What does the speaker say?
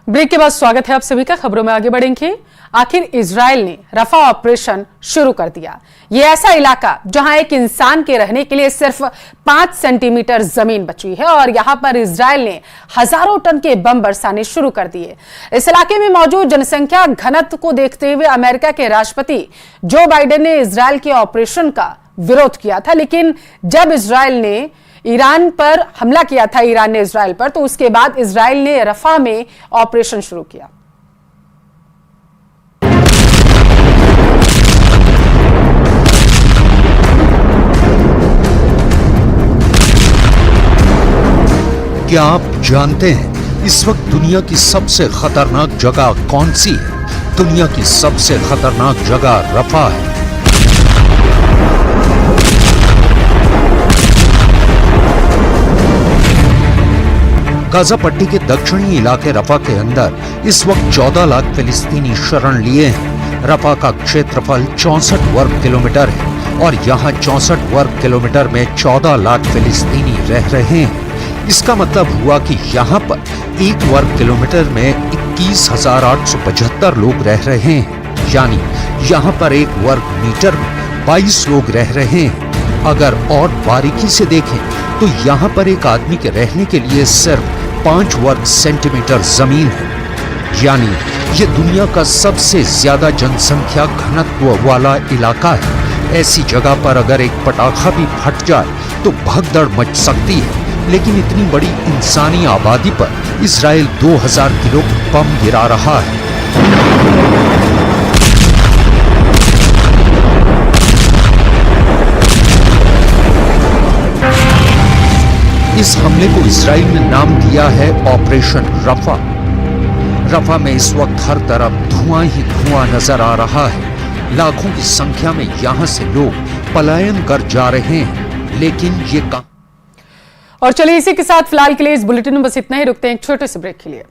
Break के बाद स्वागत है आप सभी का। खबरों में आगे बढ़ेंगे। आखिर इजराइल ने रफा ऑपरेशन शुरू कर दिया। यह ऐसा इलाका जहां एक इंसान के रहने के लिए सिर्फ 5 सेंटीमीटर जमीन बची है और यहां पर इजराइल ने हजारों टन के बम बरसाने शुरू कर दिए। इस इलाके में मौजूद जनसंख्या घनत्व को देखते हुए अमेरिका के राष्ट्रपति जो बाइडेन ने इजराइल के ऑपरेशन का विरोध किया था, लेकिन जब इजराइल ने ईरान पर हमला किया था, ईरान ने इजराइल पर, तो उसके बाद इजराइल ने रफा में ऑपरेशन शुरू किया। क्या आप जानते हैं इस वक्त दुनिया की सबसे खतरनाक जगह कौन सी है? दुनिया की सबसे खतरनाक जगह रफा है। गाजा पट्टी के दक्षिणी इलाके रफा के अंदर इस वक्त 14 लाख फिलिस्तीनी शरण लिए हैं। रफा का क्षेत्रफल 64 वर्ग किलोमीटर है और यहाँ 64 वर्ग किलोमीटर में 14 लाख फिलिस्तीनी रह रहे हैं। इसका मतलब हुआ कि यहाँ पर 1 वर्ग किलोमीटर में 21,875 लोग रह रहे हैं, यानी यहाँ पर 1 वर्ग मीटर में 22 लोग रह रहे हैं। अगर और बारीकी से देखें तो यहाँ पर एक आदमी के रहने के लिए सिर्फ 5 वर्ग सेंटीमीटर जमीन है, यानी ये दुनिया का सबसे ज्यादा जनसंख्या घनत्व वाला इलाका है। ऐसी जगह पर अगर एक पटाखा भी फट जाए तो भगदड़ मच सकती है, लेकिन इतनी बड़ी इंसानी आबादी पर इजराइल 2000 किलो बम गिरा रहा है। इस हमले को इजराइल ने नाम दिया है ऑपरेशन रफा। रफा में इस वक्त हर तरफ धुआं ही धुआं नजर आ रहा है। लाखों की संख्या में यहां से लोग पलायन कर जा रहे हैं, लेकिन ये और चलिए इसी के साथ फिलहाल के लिए इस बुलेटिन में बस इतना ही। रुकते हैं एक छोटे से ब्रेक के लिए।